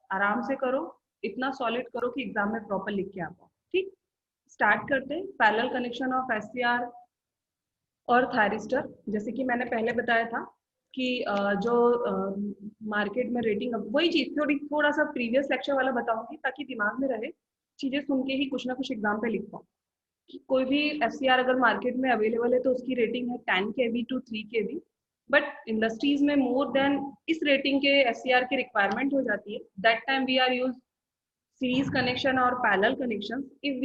आराम से करो, इतना सॉलिड करो कि एग्जाम में प्रॉपर लिख के आ पाओ। ठीक, स्टार्ट करते हैं। पैरेलल कनेक्शन ऑफ एससीआर और थायरिस्टर। जैसे कि मैंने पहले बताया था कि जो मार्केट में रेटिंग, वही चीज थोड़ा सा प्रीवियस लेक्चर वाला बताऊंगी ताकि दिमाग में रहे, चीजें सुन के ही कुछ ना कुछ एग्जाम पे लिख पाओ। कि कोई भी एफसीआर अगर मार्केट में अवेलेबल है तो उसकी रेटिंग है 10 KV to 3 KV, but industries में मोर देन इस रेटिंग के एससीआर की रिक्वायरमेंट हो जाती है। That time we are use series connection और parallel connection. If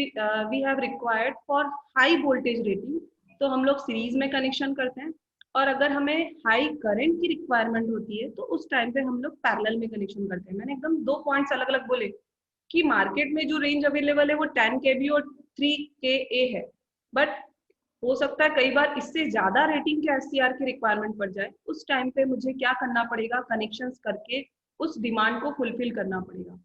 we have required for high voltage rating तो हम लोग सीरीज में कनेक्शन करते हैं, और अगर हमें हाई करंट की रिक्वायरमेंट होती है तो उस टाइम पे हम लोग पैरेलल में कनेक्शन करते हैं। मैंने एकदम दो पॉइंट्स अलग अलग बोले कि मार्केट में जो रेंज अवेलेबल है वो 10 केबी और 3 के ए है, बट हो सकता है कई बार इससे ज्यादा रेटिंग के एससीआर की रिक्वायरमेंट पड़ जाए। उस टाइम पे मुझे क्या करना पड़ेगा, कनेक्शंस करके उस डिमांड को फुलफिल करना पड़ेगा।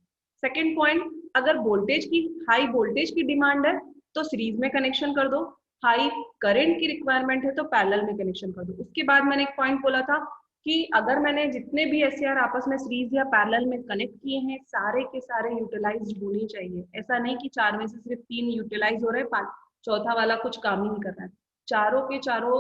सेकेंड पॉइंट, अगर वोल्टेज की हाई वोल्टेज की डिमांड है तो सीरीज में कनेक्शन कर दो, हाई करंट की रिक्वायरमेंट है तो पैरेलल में कनेक्शन कर दो। उसके बाद मैंने एक पॉइंट बोला था कि अगर मैंने जितने भी एससीआर आपस में सीरीज या पैरेलल में कनेक्ट किए हैं सारे के सारे यूटिलाइज होने चाहिए। ऐसा नहीं कि 4 में से सिर्फ 3 यूटिलाइज हो रहे हैं, 5 चौथा वाला कुछ काम ही नहीं कर रहा है। चारों के चारों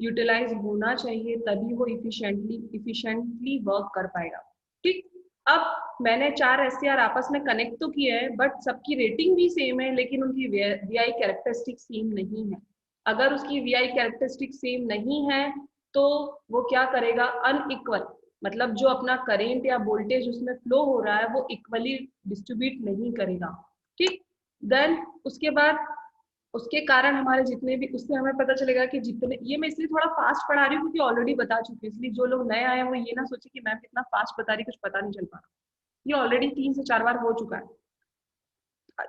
यूटिलाइज होना चाहिए, तभी वो इफिशिएंटली वर्क कर पाएगा। ठीक, अब मैंने 4 एससीआर आपस में कनेक्ट तो किए हैं, बट सबकी रेटिंग भी सेम है लेकिन उनकी वीआई कैरेक्टरिस्टिक सेम नहीं है। अगर उसकी वीआई कैरेक्टरिस्टिक सेम नहीं है तो वो क्या करेगा, अनइक्वल, मतलब जो अपना करेंट या वोल्टेज उसमें फ्लो हो रहा है वो इक्वली डिस्ट्रीब्यूट नहीं करेगा। ठीक, देन उसके बाद उसके कारण हमारे जितने भी, उससे हमें पता चलेगा कि जितने, ये मैं इसलिए थोड़ा फास्ट पढ़ा रही हूँ क्योंकि ऑलरेडी बता चुकी हूँ, इसलिए जो लोग नए आए हैं वो ये ना सोचे कि मैम कितना फास्ट बता रही, कुछ पता नहीं चल पा रहा। ये ऑलरेडी 3 से 4 बार हो चुका है।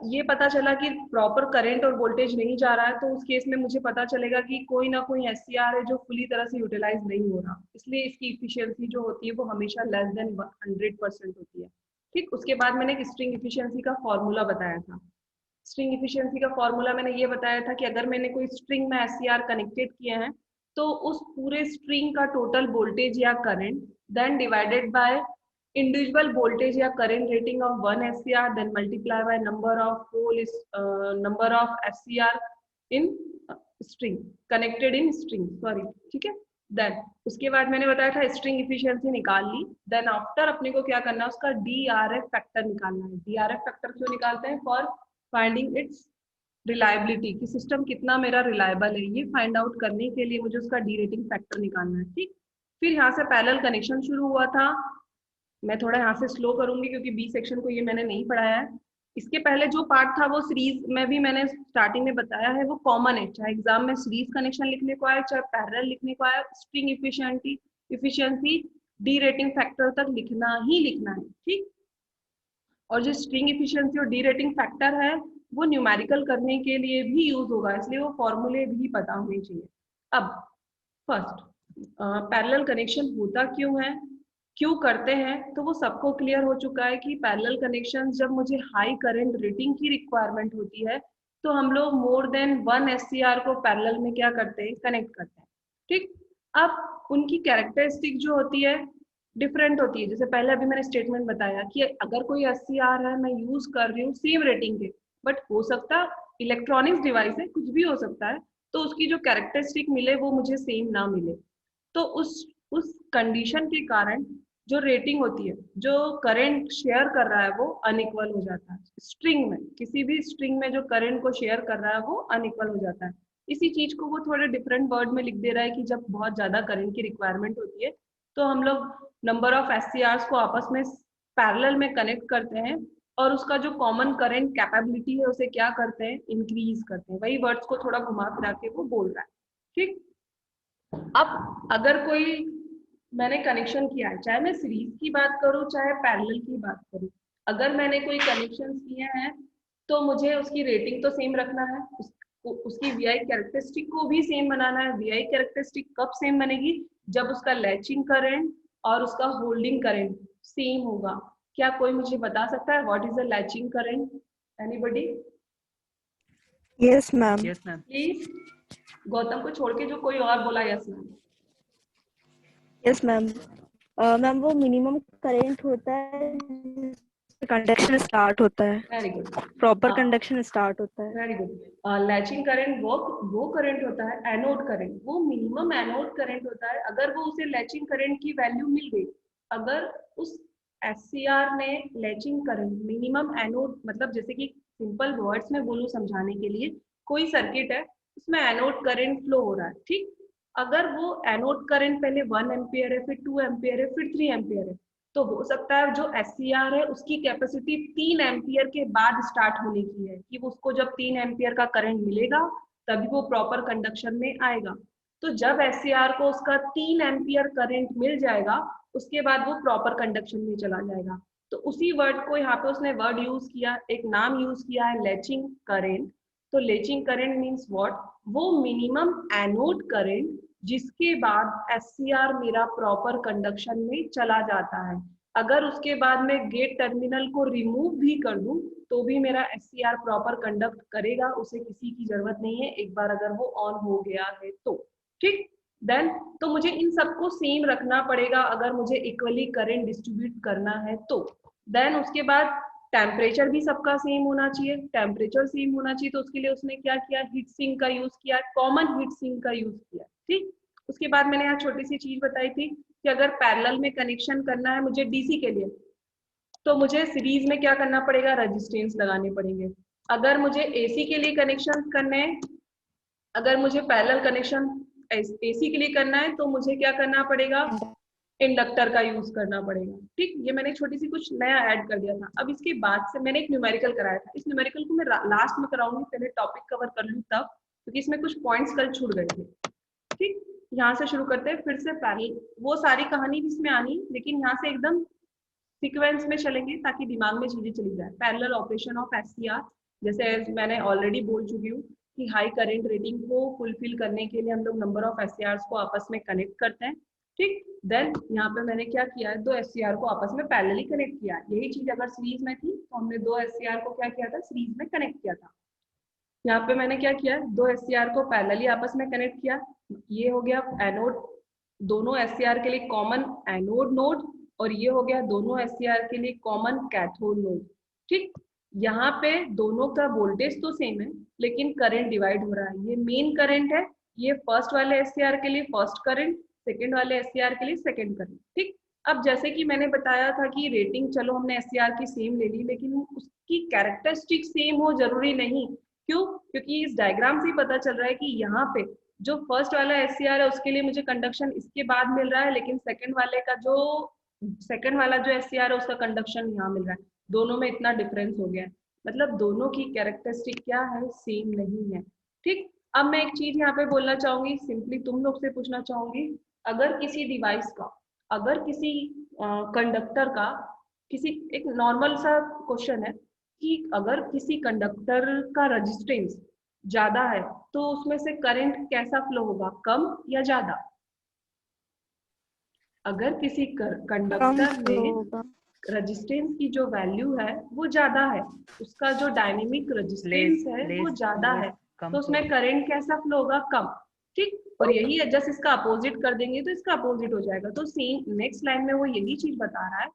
ये पता चला कि प्रॉपर करंट और वोल्टेज नहीं जा रहा है तो उस केस में मुझे पता चलेगा कि कोई ना कोई एससीआर है जो फुली तरह से यूटिलाइज नहीं हो रहा, इसलिए इसकी इफिशियंसी जो होती है वो हमेशा लेस देन 100% होती है। ठीक, उसके बाद मैंने एक स्ट्रिंग इफिशियंसी का फॉर्मूला बताया था। स्ट्रिंग इफिशियंसी का फॉर्मूला मैंने ये बताया था कि अगर मैंने कोई स्ट्रिंग में एससीआर कनेक्टेड किए हैं तो उस पूरे स्ट्रिंग का टोटल वोल्टेज या current then divided by individual voltage या current rating of one SCR then multiply by number of SCR in string connected in string, sorry। ठीक है, देन उसके बाद मैंने बताया था स्ट्रिंग इफिशियंसी निकाल ली, देन आफ्टर अपने को क्या करना है, उसका डीआरएफ फैक्टर निकालना है। डीआरएफ फैक्टर क्यों निकालते हैं, फॉर फाइंडिंग इट्स रिलायबिलिटी, कि सिस्टम कितना मेरा रिलायबल है, ये फाइंड आउट करने के लिए मुझे उसका डी रेटिंग फैक्टर निकालना है। ठीक, फिर यहाँ से पैरेलल कनेक्शन शुरू हुआ था। मैं थोड़ा यहाँ से स्लो करूंगी क्योंकि बी सेक्शन को ये मैंने नहीं पढ़ाया है। इसके पहले जो पार्ट था वो सीरीज में भी मैंने स्टार्टिंग में बताया है, वो कॉमन है, चाहे एग्जाम में सीरीज कनेक्शन लिखने को आए चाहे पैरेलल लिखने को आए, string efficiency D rating factor तक लिखना ही लिखना है। ठीक, और जो स्ट्रिंग इफिशियंसी और डी रेटिंग फैक्टर है वो न्यूमेरिकल करने के लिए भी यूज होगा, इसलिए वो फॉर्मूले भी पता होने चाहिए। अब फर्स्ट, पैरेलल कनेक्शन होता क्यों है, क्यों करते हैं, तो वो सबको क्लियर हो चुका है कि पैरेलल कनेक्शन जब मुझे हाई करंट रेटिंग की रिक्वायरमेंट होती है तो हम लोग मोर देन 1 एससीआर को पैरेलल में क्या करते हैं, कनेक्ट करते हैं। ठीक, अब उनकी कैरेक्टरिस्टिक जो होती है डिफरेंट होती है। जैसे पहले अभी मैंने स्टेटमेंट बताया कि अगर कोई एससीआर है मैं यूज कर रही हूँ सेम रेटिंग के, बट हो सकता इलेक्ट्रॉनिक्स डिवाइस है, कुछ भी हो सकता है, तो उसकी जो कैरेक्टरिस्टिक मिले वो मुझे सेम ना मिले, तो उस कंडीशन के कारण जो रेटिंग होती है, जो करंट शेयर कर रहा है वो अनइक्वल हो जाता है। स्ट्रिंग में, किसी भी स्ट्रिंग में जो करंट को शेयर कर रहा है वो अनइक्वल हो जाता है। इसी चीज को वो थोड़े डिफरेंट वर्ड में लिख दे रहा है कि जब बहुत ज्यादा करंट की रिक्वायरमेंट होती है तो हम लोग नंबर ऑफ एससीआर्स को आपस में पैरेलल में कनेक्ट करते हैं और उसका जो कॉमन करंट कैपेबिलिटी है उसे क्या करते हैं, इंक्रीज करते हैं। वही वर्ड्स को थोड़ा घुमा फिरा के वो बोल रहा है। ठीक, अब अगर कोई मैंने कनेक्शन किया है, चाहे मैं सीरीज की बात करूं चाहे पैरेलल की बात करूं, अगर मैंने कोई कनेक्शन किए हैं तो मुझे उसकी रेटिंग तो सेम रखना है, उसकी वीआई कैरेक्टरिस्टिक को भी सेम बनाना है। वीआई कैरेक्टरिस्टिक कब सेम बनेगी, जब उसका लैचिंग करंट और उसका होल्डिंग करंट सेम होगा। क्या कोई मुझे बता सकता है what is the latching current, anybody? Yes ma'am. Please, Gautam को छोड़ के जो कोई और बोला yes ma'am. Yes ma'am. Ma'am वो मिनिमम करंट होता है कंडक्शन स्टार्ट होता है, very good, proper conduction start होता है। Very good. लैचिंग करंट वो करंट होता है, एनोड करंट वो मिनिमम एनोड करंट होता है। अगर वो उसे लैचिंग करंट की वैल्यू मिल गई, अगर उस एससीआर ने लैचिंग करंट मिनिमम एनोड, मतलब जैसे कि सिंपल वर्ड्स में बोलूं समझाने के लिए, कोई सर्किट है उसमें एनोड करंट फ्लो हो रहा है, ठीक। अगर वो एनोड करंट पहले 1 एम्पियर है, फिर 2 एम्पियर है, फिर 3 एम्पियर है, तो हो सकता है जो एससीआर है उसकी कैपेसिटी 3 एम्पियर के बाद स्टार्ट होने की है, कि उसको जब 3 एम्पियर का करंट मिलेगा तभी वो प्रॉपर कंडक्शन में आएगा। तो जब एससीआर को उसका 3 एम्पियर करंट मिल जाएगा, उसके बाद वो प्रॉपर कंडक्शन में चला जाएगा। तो उसी वर्ड को यहाँ पे उसने वर्ड यूज किया, एक नाम यूज किया है लैचिंग करेंट। तो लैचिंग करंट मीन्स व्हाट, वो मिनिमम एनोड करंट जिसके बाद एससीआर मेरा प्रॉपर कंडक्शन में चला जाता है। अगर उसके बाद में गेट टर्मिनल को रिमूव भी कर दूं तो भी मेरा एससीआर प्रॉपर कंडक्ट करेगा, उसे किसी की जरूरत नहीं है एक बार अगर वो ऑन हो गया है तो, ठीक। देन तो मुझे इन सबको सेम रखना पड़ेगा अगर मुझे इक्वली करंट डिस्ट्रीब्यूट करना है तो। देन उसके बाद टेम्परेचर भी सबका सेम होना चाहिए, टेम्परेचर सेम होना चाहिए, तो उसके लिए उसने क्या किया, हीट सिंक का यूज किया, कॉमन हीट सिंक का यूज किया, ठीक। उसके बाद मैंने यहाँ छोटी सी चीज बताई थी कि अगर पैरेलल में कनेक्शन करना है मुझे डीसी के लिए, तो मुझे सीरीज में क्या करना पड़ेगा, रेजिस्टेंस लगाने पड़ेंगे। अगर मुझे एसी के लिए कनेक्शन करने हैं, अगर मुझे पैरेलल कनेक्शन एसी के लिए करना है तो मुझे क्या करना पड़ेगा, इंडक्टर का यूज करना पड़ेगा, ठीक। ये मैंने छोटी सी कुछ नया ऐड कर दिया था। अब इसके बाद से मैंने एक न्यूमेरिकल कराया था, इस न्यूमेरिकल को मैं लास्ट में कराऊंगी, पहले टॉपिक कवर कर लूँ तब, क्योंकि इसमें कुछ पॉइंट्स कल छूट गए थे, ठीक। यहाँ से शुरू करते हैं फिर से पैरेलल, वो सारी कहानी भी इसमें आनी, लेकिन यहाँ से एकदम सीक्वेंस में चलेंगे ताकि दिमाग में चीजें चली जाए। पैरेलल ऑपरेशन ऑफ एससीआर, जैसे मैंने ऑलरेडी बोल चुकी हूँ कि हाई करंट रेटिंग को फुलफिल करने के लिए हम लोग नंबर ऑफ एससीआर को आपस में कनेक्ट करते हैं, ठीक। देन यहाँ पे मैंने क्या किया है, दो एससीआर को आपस में पैरेलली कनेक्ट किया। यही चीज अगर सीरीज में थी तो हमने दो एससीआर को क्या किया था, सीरीज में कनेक्ट किया था। यहाँ पे मैंने क्या किया, दो एससीआर को पैरेलली आपस में कनेक्ट किया। ये हो गया एनोड, दोनों एससीआर के लिए कॉमन एनोड नोड, और ये हो गया दोनों एससीआर के लिए कॉमन कैथोड नोड, ठीक। यहाँ पे दोनों का वोल्टेज तो सेम है लेकिन करंट डिवाइड हो रहा है। ये मेन करंट है, ये फर्स्ट वाले एससीआर के लिए फर्स्ट करंट, सेकंड वाले एससीआर के लिए सेकंड करंट, ठीक। अब जैसे कि मैंने बताया था कि रेटिंग चलो हमने एससीआर की सेम ले ली, लेकिन उसकी कैरेक्टरिस्टिक सेम हो जरूरी नहीं। क्यों? क्योंकि इस डायग्राम से ही पता चल रहा है कि यहाँ पे जो फर्स्ट वाला एससीआर है उसके लिए मुझे कंडक्शन इसके बाद मिल रहा है, लेकिन सेकंड वाला जो एससीआर है उसका कंडक्शन यहाँ मिल रहा है। दोनों में इतना डिफरेंस हो गया है, मतलब दोनों की कैरेक्टरिस्टिक क्या है, सेम नहीं है, ठीक। अब मैं एक चीज यहाँ पे बोलना चाहूंगी, सिंपली तुम लोग से पूछना चाहूंगी, अगर किसी डिवाइस का, अगर किसी कंडक्टर का, किसी एक नॉर्मल सा क्वेश्चन है कि अगर किसी कंडक्टर का रेजिस्टेंस ज्यादा है तो उसमें से करंट कैसा फ्लो होगा, कम या ज्यादा? अगर किसी कंडक्टर में रेजिस्टेंस की जो वैल्यू है वो ज्यादा है, उसका जो डायनेमिक रेजिस्टेंस है वो ज्यादा है, तो उसमें करंट कैसा फ्लो होगा, कम, ठीक। और यही है, जस्ट इसका अपोजिट कर देंगे तो इसका अपोजिट हो जाएगा। तो सेम नेक्स्ट लाइन में वो यही चीज बता रहा है।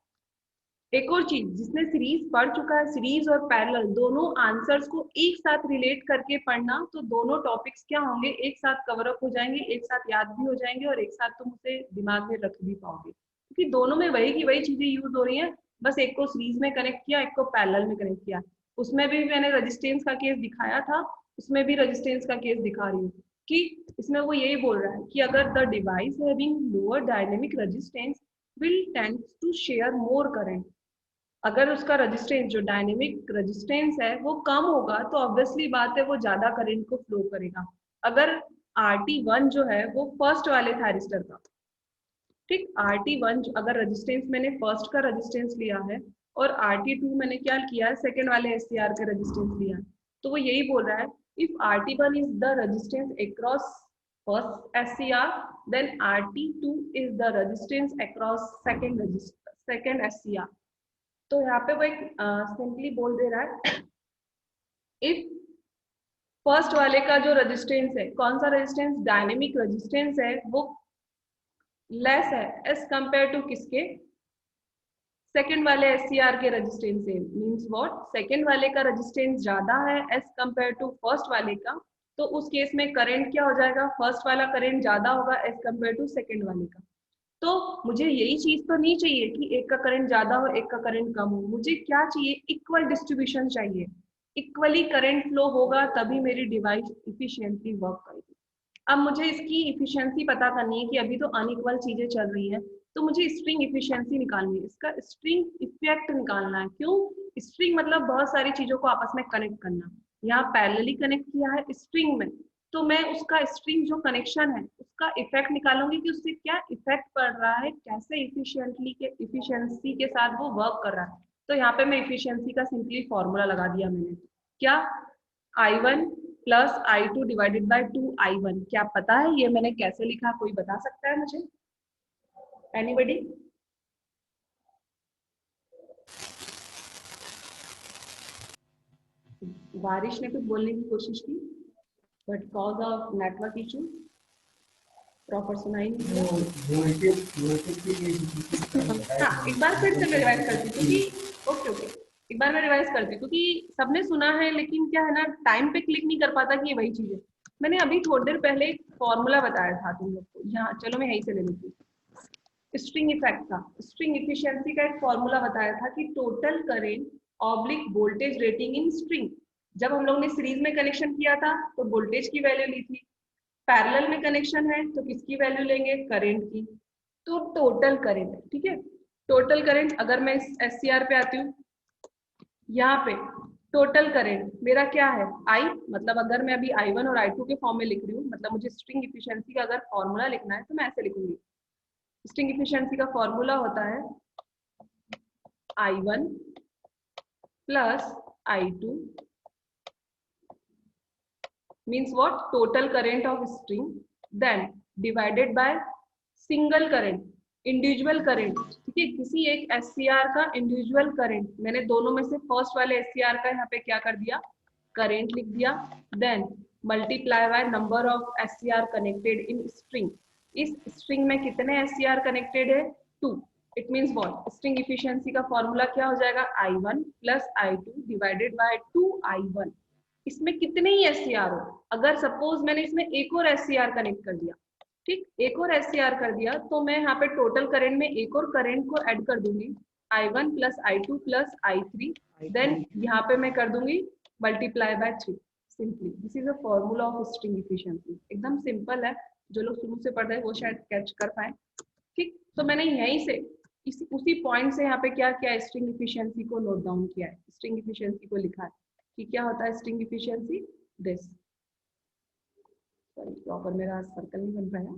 एक और चीज, जिसने सीरीज पढ़ चुका है, सीरीज और पैरेलल दोनों आंसर्स को एक साथ रिलेट करके पढ़ना, तो दोनों टॉपिक्स क्या होंगे, एक साथ कवर अप हो जाएंगे, एक साथ याद भी हो जाएंगे और एक साथ तुम उसे दिमाग में रख भी पाओगे, क्योंकि दोनों में वही की वही चीजें यूज हो रही हैं। बस एक को सीरीज में कनेक्ट किया, एक को पैरेलल में कनेक्ट किया। उसमें भी मैंने रेजिस्टेंस का केस दिखाया था, उसमें भी रेजिस्टेंस का केस दिखा रही हूँ कि इसमें वो यही बोल रहा है कि अगर the device having lower dynamic resistance will tend to share more current, अगर उसका रेजिस्टेंस जो डायनेमिक रेजिस्टेंस है वो कम होगा तो ऑब्वियसली बात है वो ज्यादा करंट को फ्लो करेगा। अगर RT1 जो है वो फर्स्ट वाले थायरिस्टर का, ठीक, RT1 अगर रेजिस्टेंस मैंने फर्स्ट का रेजिस्टेंस लिया है और RT2 मैंने क्या किया है, सेकेंड वाले एससीआर का रेजिस्टेंस लिया है, तो वो यही बोल रहा है if RT1 is the resistance across first SCR, then RT2 is the resistance across second SCR. तो यहाँ पे वो एक सिंपली बोल दे रहा है इफ फर्स्ट वाले का जो रेजिस्टेंस है, कौन सा रेजिस्टेंस, डायनेमिक रेजिस्टेंस है, वो लेस है एज कंपेयर टू किसके, सेकंड वाले SCR के रेजिस्टेंस से, मींस व्हाट, सेकंड वाले का रेजिस्टेंस ज्यादा है एज कंपेयर टू फर्स्ट वाले का, तो उस केस में करंट क्या हो जाएगा, फर्स्ट वाला करंट ज्यादा होगा एज कंपेयर टू सेकंड वाले का। तो मुझे यही चीज तो नहीं चाहिए कि एक का करंट ज्यादा हो एक का करंट कम हो, मुझे क्या चाहिए, इक्वल डिस्ट्रीब्यूशन चाहिए। इक्वली करंट फ्लो होगा तभी मेरी डिवाइस इफिशिएंटली वर्क करेगी। अब मुझे इसकी इफिशिएंसी पता करनी है कि अभी तो अनइक्वल चीजें चल रही हैं, तो मुझे स्ट्रिंग इफिशिएंसी निकालनी है, इसका स्ट्रिंग इफेक्ट निकालना है। क्यों? स्ट्रिंग मतलब बहुत सारी चीजों को आपस में कनेक्ट करना। यहाँ पैरेलली कनेक्ट किया है स्ट्रिंग में, तो मैं उसका स्ट्रिंग जो कनेक्शन है उसका इफेक्ट निकालूंगी कि उससे क्या इफेक्ट पड़ रहा है, कैसे इफिशिएंसी के साथ वो वर्क कर रहा है। तो यहाँ पे मैं इफिशिएंसी का सिंपली फॉर्मूला लगा दिया मैंने, क्या, I1 plus I2 divided by 2I1। क्या पता है ये मैंने कैसे लिखा, कोई बता सकता है मुझे? एनीबडी? बारिश ने कुछ बोलने की कोशिश की, but cause of network issue proper सुनाई नहीं। हाँ, एक बार फिर से मैं रिवाइज करती हूँ क्योंकि ओके, एक बार मैं रिवाइज करती हूँ क्योंकि सबने सुना है लेकिन क्या है ना, टाइम पे क्लिक नहीं कर पाता कि ये वही चीज है। मैंने अभी थोड़ी देर पहले एक फॉर्मूला बताया था तुम लोग को, यहाँ चलो मैं यहीं से ले लेती हूँ। स्ट्रिंग इफेक्ट का, स्ट्रिंग इफिशियंसी का एक फॉर्मूला बताया था कि total current oblique voltage rating in string. जब हम लोग ने सीरीज में कनेक्शन किया था तो वोल्टेज की वैल्यू ली थी, पैरेलल में कनेक्शन है तो किसकी वैल्यू लेंगे, करंट की। तो टोटल करंट, ठीक है, टोटल करंट, अगर मैं इस SCR पे आती हूँ, यहाँ पे टोटल करंट मेरा क्या है, I, मतलब अगर मैं अभी I1 और I2 के फॉर्म में लिख रही हूँ, मतलब मुझे स्ट्रिंग इफिशियंसी का अगर फॉर्मूला लिखना है तो मैं ऐसे लिखूंगी। स्ट्रिंग इफिशियंसी का फॉर्मूला होता है I1 plus I2 means what, total current of string, then divided by single current, individual current. ठीक है, किसी एक SCR का इंडिविजुअल करंट, मैंने दोनों में से फर्स्ट वाले SCR का यहाँ पे क्या कर दिया, करंट लिख दिया, then multiply by number of SCR connected in string. इस स्ट्रिंग में कितने SCR कनेक्टेड है, 2। It means what, string efficiency का फॉर्मूला क्या हो जाएगा, I1 plus I2 divided by 2I1। इसमें कितने ही SCR हो, अगर सपोज मैंने इसमें एक और SCR कनेक्ट कर दिया, ठीक, एक और SCR कर दिया, तो मैं यहाँ पे टोटल करंट में एक और करंट को ऐड कर दूंगी, I1 plus I2 plus I3, then यहाँ पे मैं कर दूंगी multiply by 3। Simply this is a formula of string efficiency. एकदम सिंपल है, जो लोग शुरू से पढ़ रहे हैं वो शायद कैच कर पाए। ठीक, तो मैंने यहीं से उसी पॉइंट से यहाँ पे क्या किया, स्ट्रिंग इफिशियंसी को नोट डाउन किया है, स्ट्रिंग इफिशियंसी को लिखा है कि क्या होता है string efficiency, this, sorry proper मेरा सर्कल नहीं बन पाया,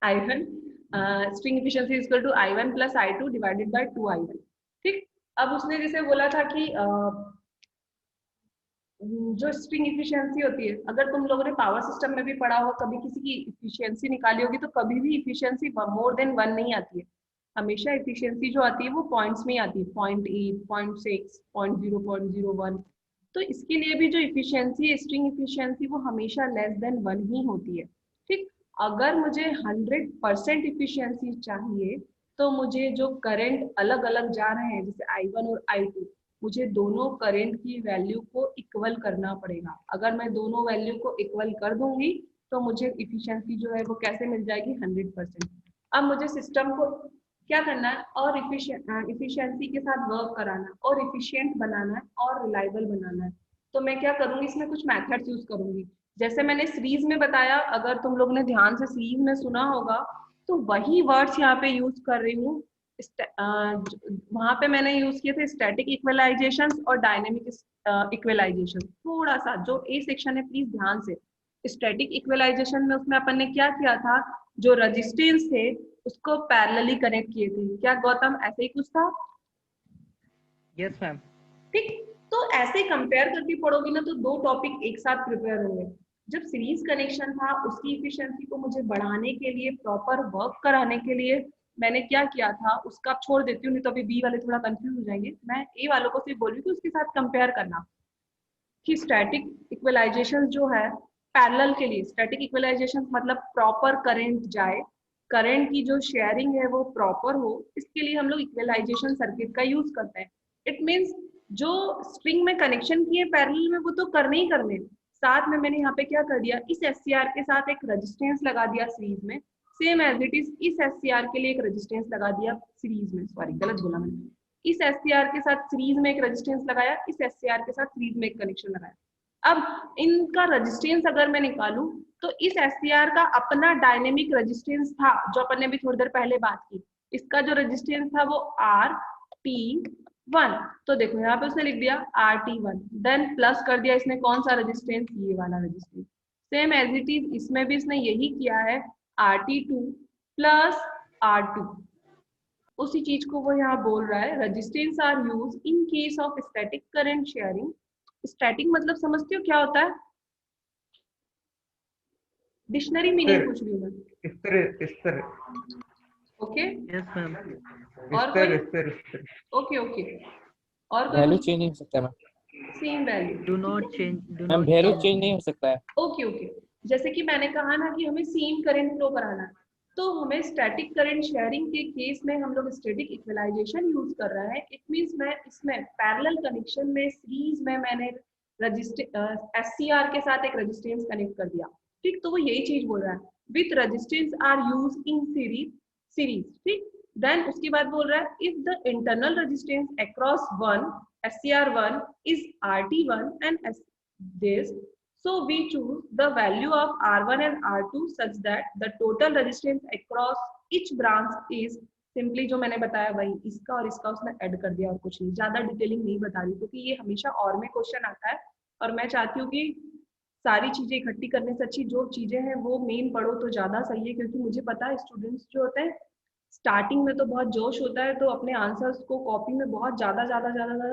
I1 string efficiency is equal to I1 plus I2 divided by 2I1। ठीक, अब उसने जैसे बोला था कि जो स्ट्रिंग इफिशियंसी होती है, अगर तुम लोगों ने पावर सिस्टम में भी पढ़ा हो, कभी किसी की इफिशियंसी निकाली होगी तो कभी भी इफिशियंसी मोर देन 1 नहीं आती है, हमेशा इफिशियंसी जो आती है वो पॉइंट्स में ही आती है, 0.8, 0.6, 0.0, 0.01। तो इसके लिए भी जो इफिशियंसी है, स्ट्रिंग इफिशियंसी, वो हमेशा लेस देन 1 ही होती है। ठीक, अगर मुझे 100% इफिशियंसी चाहिए तो मुझे जो करंट अलग अलग जा रहे हैं जैसे I1 और I2, मुझे दोनों करंट की वैल्यू को इक्वल करना पड़ेगा। अगर मैं दोनों वैल्यू को इक्वल कर दूंगी तो मुझे इफिशियंसी जो है वो कैसे मिल जाएगी, 100%। अब मुझे सिस्टम को क्या करना है, और इफिशियंसी के साथ वर्क कराना है, और इफिशियंट बनाना है, और रिलायबल बनाना है। तो मैं क्या करूंगी, इसमें कुछ मेथड्स यूज करूंगी। जैसे मैंने सीरीज में बताया, अगर तुम लोग ने ध्यान से सीरीज में सुना होगा तो वही वर्ड्स यहाँ पे यूज कर रही हूँ। वहां पे मैंने यूज किए थे स्टैटिक इक्वलाइजेशन और डायनेमिक इक्वलाइजेशन। थोड़ा सा जो ए सेक्शन है प्लीज ध्यान से, स्टैटिक इक्वलाइजेशन में उसमें अपन ने क्या किया था, जो रजिस्टेंस थे उसको पैरेलली कनेक्ट किए थे। क्या गौतम ऐसे ही कुछ था? Yes ma'am. ठीक, तो ऐसे कंपेयर करके पढ़ोगे ना तो दो टॉपिक एक साथ प्रिपेयर होंगे। जब सीरीज कनेक्शन था उसकी इफिशियंसी को मुझे बढ़ाने के लिए, प्रॉपर वर्क कराने के लिए मैंने क्या किया था, उसका छोड़ देती हूँ नहीं तो अभी बी वाले थोड़ा कंफ्यूज हो जाएंगे। मैं ए वालों को सिर्फ बोल रही हूँ कि उसके साथ कंपेयर करना कि स्टैटिक इक्वलाइजेशन जो है पैरेलल के लिए, स्टैटिक इक्वलाइजेशन मतलब प्रॉपर करंट जाए करंट की जो शेयरिंग है वो प्रॉपर हो, इसके लिए हम लोग इक्वलाइजेशन सर्किट का यूज करते हैं। इट मीन्स जो स्ट्रिंग में कनेक्शन किए पैरेलल में वो तो करने ही करने, साथ में मैंने यहाँ पे क्या कर दिया, इस एससीआर के साथ एक रेजिस्टेंस लगा दिया सीरीज में, सेम एज इट इज इस एससीआर के लिए एक रेजिस्टेंस लगा दिया सीरीज में, सॉरी गलत बोला मैंने, इस एससीआर के साथ सीरीज में एक रेजिस्टेंस लगाया, इस एससीआर के साथ सीरीज में एक कनेक्शन लगाया। अब इनका रेजिस्टेंस अगर मैं निकालूं तो इस एससीआर का अपना डायनेमिक रेजिस्टेंस था जो अपन ने भी थोड़ी देर पहले बात की, इसका जो रेजिस्टेंस था वो RT1, तो देखो यहाँ पे उसने लिख दिया RT1, देन प्लस कर दिया इसने कौन सा रेजिस्टेंस, ये वाला resistance, same as it is इसमें भी इसने यही किया है, RT2 प्लस R2, उसी चीज को वो यहाँ बोल रहा है, resistance R use in case of static current sharing. Static मतलब समझते हो क्या होता है, डिक्शनरी मीनिंग पूछ रही हूँ मैं। स्थिर ओके, यस मैम, और कोई, स्थिर ओके ओके, और कोई वैल्यू चेंज नहीं हो सकता ma'am. Same value, do not change, ma'am value change नहीं हो सकता है। ओके ओके, जैसे कि मैंने कहा ना कि हमें सेम करंट फ्लो कराना है, तो हमें स्टैटिक करंट शेयरिंग के केस में हम लोग स्टैटिक इक्वलाइजेशन यूज कर रहे हैं। इट मींस मैं इसमें पैरेलल कनेक्शन में सीरीज में मैंने एससीआर के साथ एक रेजिस्टेंस कनेक्ट कर दिया, ठीक, तो वो यही चीज बोल रहा है, with resistance R use in series, ठीक। देन उसके बाद बोल रहा है if the internal resistance across one SCR1 is RT1 and this, so we choose the value of R1 and R2 such that the total resistance across each branch is simply जो मैंने बताया वही, इसका और इसका उसने ऐड कर दिया और कुछ नहीं, ज्यादा डिटेलिंग नहीं बता रही क्योंकि ये हमेशा और में क्वेश्चन आता है और मैं चाहती हूँ कि सारी चीजें इकट्ठी करने से अच्छी जो चीजें हैं वो मेन पढ़ो तो ज्यादा सही है, क्योंकि मुझे पता है स्टूडेंट्स जो होते हैं स्टार्टिंग में तो बहुत जोश होता है तो अपने आंसर्स को कॉपी में बहुत ज्यादा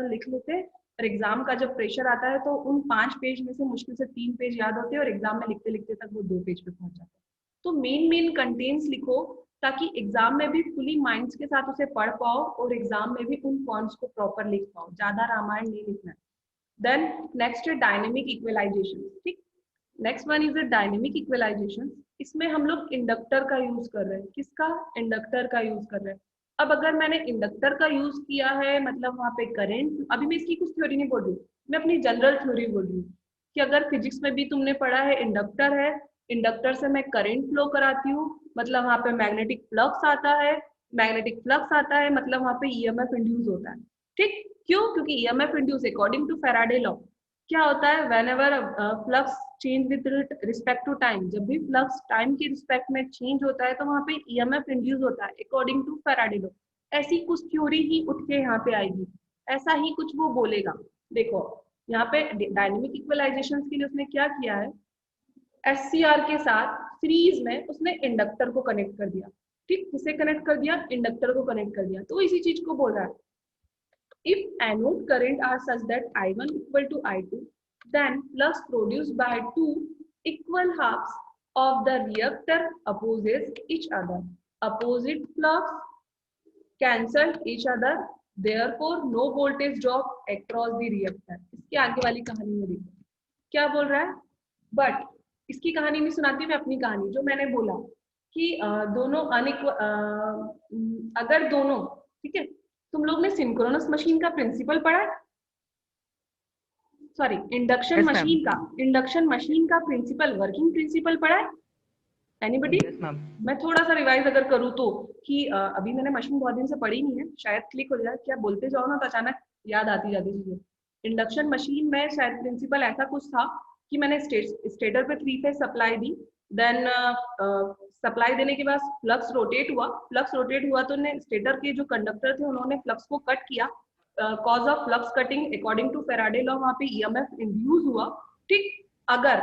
लिख लेते हैं, और एग्जाम का जब प्रेशर आता है तो उन 5 पेज में से मुश्किल से 3 पेज याद होते हैं और एग्जाम में लिखते लिखते तक वो 2 पेज पे पहुंच जाते हैं। तो मेन कंटेंट्स लिखो ताकि एग्जाम में भी फुली माइंड्स के साथ उसे पढ़ पाओ और एग्जाम में भी उन पॉइंट्स को प्रॉपर लिख पाओ, ज्यादा रामायण नहीं लिखना है। देन नेक्स्ट है डायनेमिक इक्वलाइजेशन, ठीक। Next one is a dynamic equalization, इसमें हम लोग इंडक्टर का यूज कर रहे हैं, किसका, इंडक्टर का यूज कर रहे हैं। अब अगर मैंने इंडक्टर का यूज किया है मतलब वहां पे करंट, अभी मैं इसकी कुछ थ्योरी नहीं बोल रही हूँ, मैं अपनी जनरल थ्योरी बोल रही हूँ कि अगर फिजिक्स में भी तुमने पढ़ा है इंडक्टर है, इंडक्टर से मैं करंट फ्लो कराती हूँ मतलब वहां पे मैग्नेटिक फ्लक्स आता है, मैग्नेटिक फ्लक्स आता है मतलब वहां पे ईएमएफ इंड्यूस होता है, ठीक। क्यों, क्योंकि EMF induce according to Faraday law क्या होता है, whenever flux change with respect to time, जब भी फ्लक्स टाइम के रिस्पेक्ट में चेंज होता है तो वहां पे ईएमएफ इंड्यूस होता है अकॉर्डिंग टू फैराडे लॉ। ऐसी कुछ थ्योरी ही उठ के यहाँ पे आएगी, ऐसा ही कुछ वो बोलेगा। देखो यहाँ पे डायनेमिक इक्वलाइजेशन के लिए उसने क्या किया है, एससीआर के साथ सीरीज में उसने इंडक्टर को कनेक्ट कर दिया, ठीक, किसे कनेक्ट कर दिया, इंडक्टर को कनेक्ट कर दिया, तो इसी चीज को बोल रहा है if anode current are such that I1 equal to I2, then flux produced by two equal halves of the reactor opposes each other. Opposite flux cancel each other, therefore no voltage drop across the reactor. इसके आगे वाली कहानी में देखो क्या बोल रहा है, बट इसकी कहानी नहीं सुनाती मैं अपनी कहानी, जो मैंने बोला कि दोनों अगर दोनों, ठीक है, तुम लोग ने सिंक्रोनस मशीन का प्रिंसिपल पढ़ा है, सॉरी इंडक्शन Yes, मशीन का, इंडक्शन मशीन का प्रिंसिपल, वर्किंग प्रिंसिपल पढ़ा है एनीबॉडी? यस मैम, मैं थोड़ा सा रिवाइज अगर करूँ तो कि अभी मैंने मशीन बहुत दिन से पढ़ी नहीं है, शायद क्लिक हो जाए, क्या बोलते जाओ ना तो अचानक याद आती जाती चीजें। इंडक्शन मशीन में शायद प्रिंसिपल ऐसा कुछ था कि मैंने स्टेटर पे 3 फेज सप्लाई दी, देन सप्लाई देने के बाद फ्लक्स रोटेट हुआ तो स्टेटर के जो कंडक्टर थे उन्होंने फ्लक्स को कट किया, cause of flux cutting according to Faraday law वहां पे ईएमएफ इंड्यूस हुआ, ठीक। अगर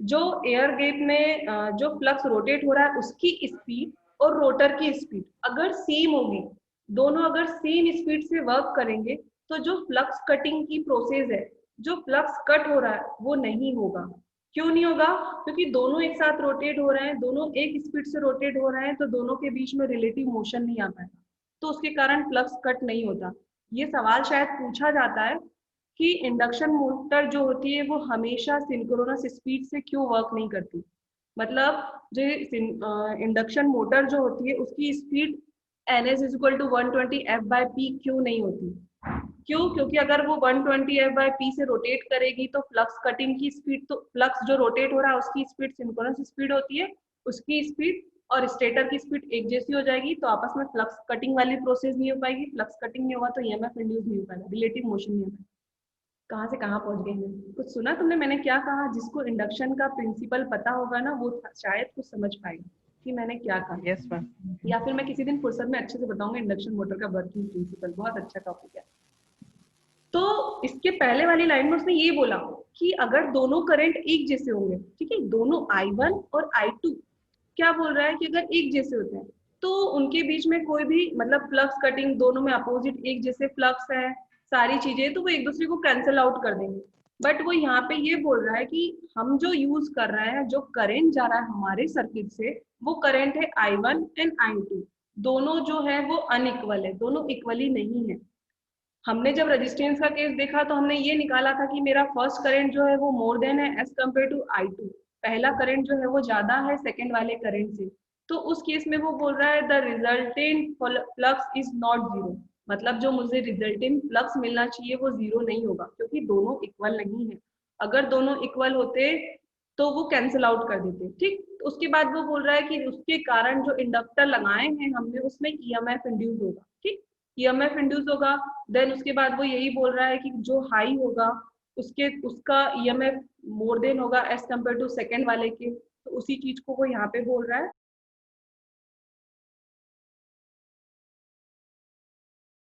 जो एयर गैप में जो फ्लक्स रोटेट हो रहा है उसकी स्पीड और रोटर की स्पीड अगर सेम होगी, दोनों अगर सेम स्पीड से वर्क करेंगे तो जो फ्लक्स कटिंग की प्रोसेस है, जो फ्लक्स कट हो रहा है वो नहीं होगा। क्यों नहीं होगा, क्योंकि दोनों एक साथ रोटेट हो रहे हैं, दोनों एक स्पीड से रोटेट हो रहे हैं, तो दोनों के बीच में रिलेटिव मोशन नहीं आ पाएगा, तो उसके कारण फ्लक्स कट नहीं होता। ये सवाल शायद पूछा जाता है कि इंडक्शन मोटर जो होती है वो हमेशा सिंक्रोनस स्पीड से क्यों वर्क नहीं करती, मतलब जो इंडक्शन मोटर जो होती है उसकी speed NS equal to 120 F/P क्यों नहीं होती? क्यों? क्योंकि अगर वो 120 F/P से रोटेट करेगी तो फ्लक्स कटिंग की स्पीड, तो फ्लक्स जो रोटेट हो रहा है उसकी स्पीड सिंक्रोनस स्पीड होती है, उसकी स्पीड और स्टेटर की स्पीड एक जैसी हो जाएगी, तो आपस में फ्लक्स कटिंग वाली प्रोसेस नहीं हो पाएगी। फ्लक्स कटिंग नहीं होगा तो EMF इंड्यूस नहीं हो पाएगा, रिलेटिव मोशन नहीं होगा। कहाँ से कहाँ पहुंच गई मैं? कुछ सुना तुमने मैंने क्या कहा? जिसको इंडक्शन का प्रिंसिपल पता होगा ना वो शायद कुछ समझ पाएगा कि मैंने क्या कहा। Yes ma'am. या फिर मैं किसी दिन फुर्सत में अच्छे से बताऊंगा इंडक्शन मोटर का वर्किंग प्रिंसिपल, बहुत अच्छा टॉपिक है। तो इसके पहले वाली लाइन में उसने ये बोला कि अगर दोनों करंट एक जैसे होंगे, ठीक है, दोनों I1 और I2 क्या बोल रहा है कि अगर एक जैसे होते हैं तो उनके बीच में कोई भी मतलब फ्लक्स कटिंग, दोनों में अपोजिट एक जैसे फ्लक्स है, सारी चीजें, तो वो एक दूसरे को कैंसिल आउट कर देंगे। बट वो यहाँ पे ये बोल रहा है कि हम जो यूज कर रहे हैं, जो करंट जा रहा है हमारे सर्किट से, वो करंट है I1 एंड I2। दोनों जो है वो अनइक्वल है, दोनों इक्वली नहीं है। हमने जब रेजिस्टेंस का केस देखा तो हमने ये निकाला था कि मेरा फर्स्ट करंट जो है वो मोर देन है एज कम्पेयर टू I2। पहला करंट जो है वो ज्यादा है सेकंड वाले करंट से। तो उस केस में वो बोल रहा है the resultant flux is not zero, मतलब जो मुझे रिजल्टेंट फ्लक्स मिलना चाहिए वो जीरो नहीं होगा, क्योंकि दोनों इक्वल नहीं है। अगर दोनों इक्वल होते तो वो कैंसिल आउट कर देते, ठीक। तो उसके बाद वो बोल रहा है कि उसके कारण जो इंडक्टर लगाए हैं हमने उसमें EMF इंड्यूस होगा, ठीक, EMF इंड्यूस होगा। देन उसके बाद वो यही बोल रहा है कि जो हाई होगा उसका EMF मोर देन होगा एज कम्पेयर टू सेकंड वाले के, तो उसी चीज को वो यहाँ पे बोल रहा है।